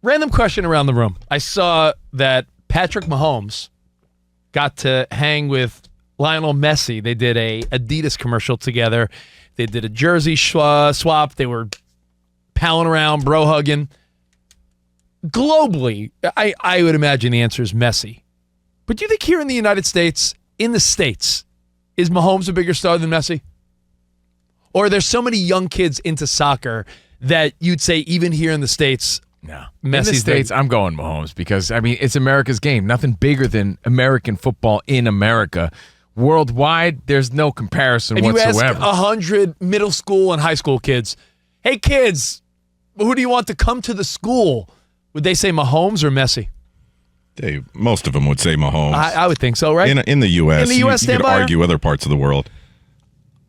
Random question around the room. I saw that Patrick Mahomes got to hang with Lionel Messi. They did a Adidas commercial together. They did a jersey swap. They were palling around, bro hugging. Globally, I would imagine the answer is Messi. But do you think here in the United States, is Mahomes a bigger star than Messi? Or are there so many young kids into soccer that you'd say even here in the States, no. Messi's in the States, I'm going Mahomes because, it's America's game. Nothing bigger than American football in America. Worldwide, there's no comparison whatsoever. You ask 100 middle school and high school kids, hey, kids, who do you want to come to the school? Would they say Mahomes or Messi? Most of them would say Mahomes. I would think so, right? In the U.S., in the U.S. you could argue other parts of the world.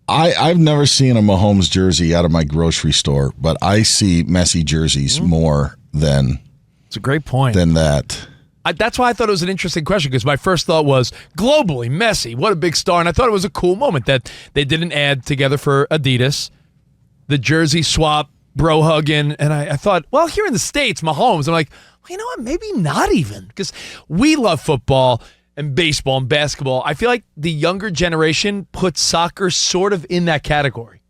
I've never seen a Mahomes jersey out of my grocery store, but I see Messi jerseys more than. It's a great point. Than that. That's why I thought it was an interesting question, because my first thought was, globally, Messi, what a big star. And I thought it was a cool moment that they did an ad together for Adidas, the jersey swap, bro hugging. And I thought, well, here in the States, Mahomes, I'm like, well, you know what, maybe not even, because we love football and baseball and basketball. I feel like the younger generation puts soccer sort of in that category.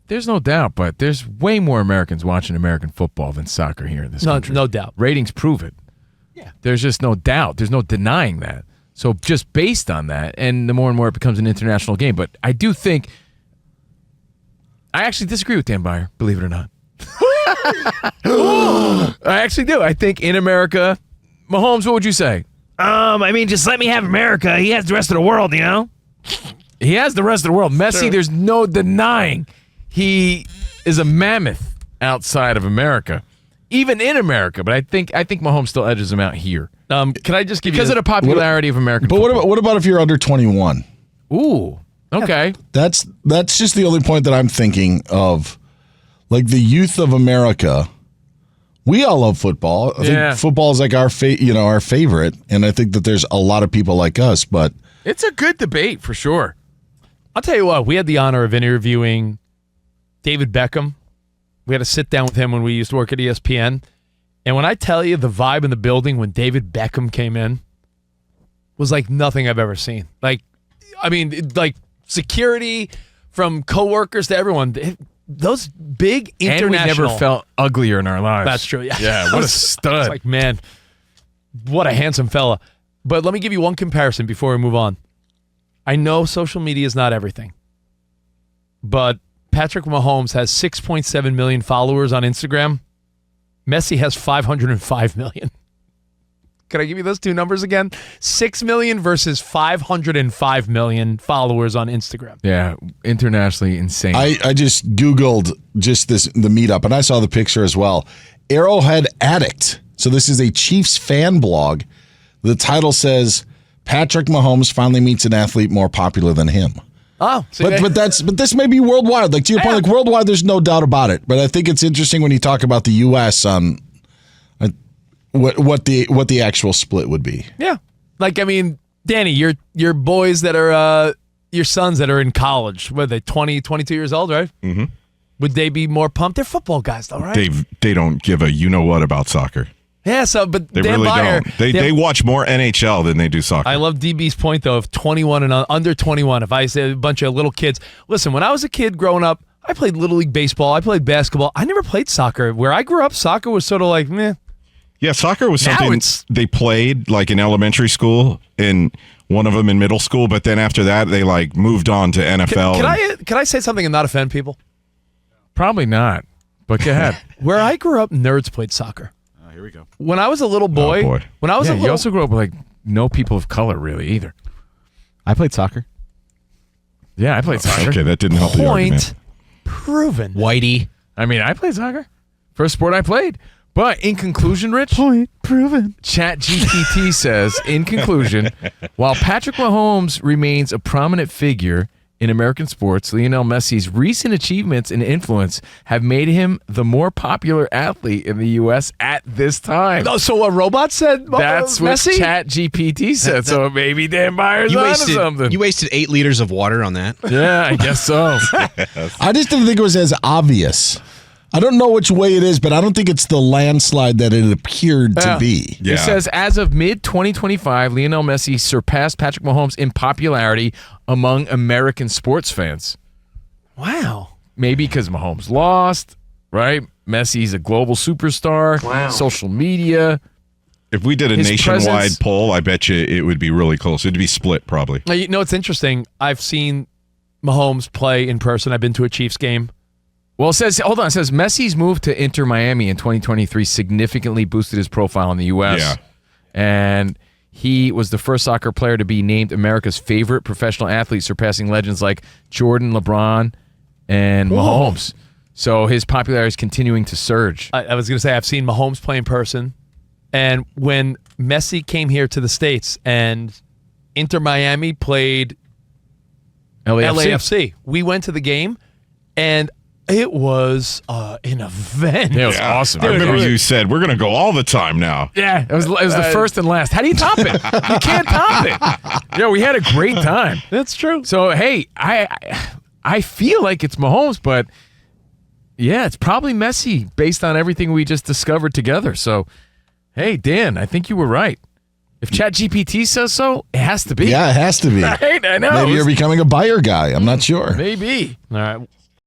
There's no doubt, but there's way more Americans watching American football than soccer here in this country. No doubt. Ratings prove it. Yeah. There's just no doubt. There's no denying that. So just based on that, and the more and more it becomes an international game. But I do think, I actually disagree with Dan Byer, believe it or not. I actually do. I think in America, Mahomes, what would you say? Just let me have America. He has the rest of the world, you know? He has the rest of the world. Messi, There's no denying he is a mammoth outside of America. Even in America, but I think Mahomes still edges him out here. Can I just give because of the popularity of American football. But what about if you're under 21? Ooh, okay. That's just the only point that I'm thinking of. Like the youth of America, we all love football. I think football is like our favorite, and I think that there's a lot of people like us. But it's a good debate for sure. I'll tell you what, we had the honor of interviewing David Beckham. We had to sit down with him when we used to work at ESPN. And when I tell you the vibe in the building when David Beckham came in was like nothing I've ever seen. Like security from coworkers to everyone. Those big international. And we never felt uglier in our lives. That's true, yeah. Yeah, what a stud. It's like, man, what a handsome fella. But let me give you one comparison before we move on. I know social media is not everything, but Patrick Mahomes has 6.7 million followers on Instagram. Messi has 505 million. Can I give you those two numbers again? 6 million versus 505 million followers on Instagram. Yeah, internationally insane. I just Googled the meetup, and I saw the picture as well. Arrowhead Addict. So this is a Chiefs fan blog. The title says, Patrick Mahomes finally meets an athlete more popular than him. Oh, but this may be worldwide. Like to your point, like worldwide, there's no doubt about it. But I think it's interesting when you talk about the U.S. on what the actual split would be. Yeah, Danny, your boys that are your sons that are in college, what are they, 20, 22 years old, right? Mm-hmm. Would they be more pumped? They're football guys, though, right? They don't give a you-know-what about soccer. Yeah, but they Dan really Byer, don't. They watch more NHL than they do soccer. I love DB's point, though, of 21 and under 21. If I say a bunch of little kids, listen, when I was a kid growing up, I played Little League Baseball. I played basketball. I never played soccer. Where I grew up, soccer was sort of like, meh. Yeah, soccer was something they played like in elementary school and one of them in middle school, but then after that, they moved on to NFL. Can I say something and not offend people? Probably not, but go ahead. Where I grew up, nerds played soccer. Here we go. When I was a little boy, you also grew up with no people of color really either. I played soccer. Yeah, I played soccer. Okay, that didn't help the argument. Point proven. Whitey. I played soccer. First sport I played. But in conclusion, Rich, point proven. ChatGPT says, in conclusion, while Patrick Mahomes remains a prominent figure in American sports, Lionel Messi's recent achievements and influence have made him the more popular athlete in the U.S. at this time. Oh, so a robot said That's what Messi? ChatGPT said, so maybe Dan Byer's onto something. You wasted 8 liters of water on that. Yeah, I guess so. I just didn't think it was as obvious. I don't know which way it is, but I don't think it's the landslide that it appeared to be. Yeah. It says, as of mid-2025, Lionel Messi surpassed Patrick Mahomes in popularity among American sports fans. Wow. Maybe because Mahomes lost, right? Messi's a global superstar. Wow. Social media. If we did a His nationwide presence- poll, I bet you it would be really close. It'd be split probably. Now, you know, it's interesting. I've seen Mahomes play in person. I've been to a Chiefs game. Well, it says, hold on. It says Messi's move to Inter Miami in 2023 significantly boosted his profile in the U.S. Yeah. And he was the first soccer player to be named America's favorite professional athlete, surpassing legends like Jordan, LeBron, and Mahomes. So his popularity is continuing to surge. I was going to say, I've seen Mahomes play in person. And when Messi came here to the States and Inter Miami played LAFC, we went to the game, and it was an event. Yeah, it was awesome. I remember you said, we're going to go all the time now. Yeah, it was the first and last. How do you top it? You can't top it. Yeah, we had a great time. That's true. So, hey, I feel like it's Mahomes, but yeah, it's probably Messi based on everything we just discovered together. So, hey, Dan, I think you were right. If ChatGPT says so, it has to be. Yeah, it has to be. Right? I know. Maybe you're becoming a buyer guy. I'm not sure. Maybe. All right.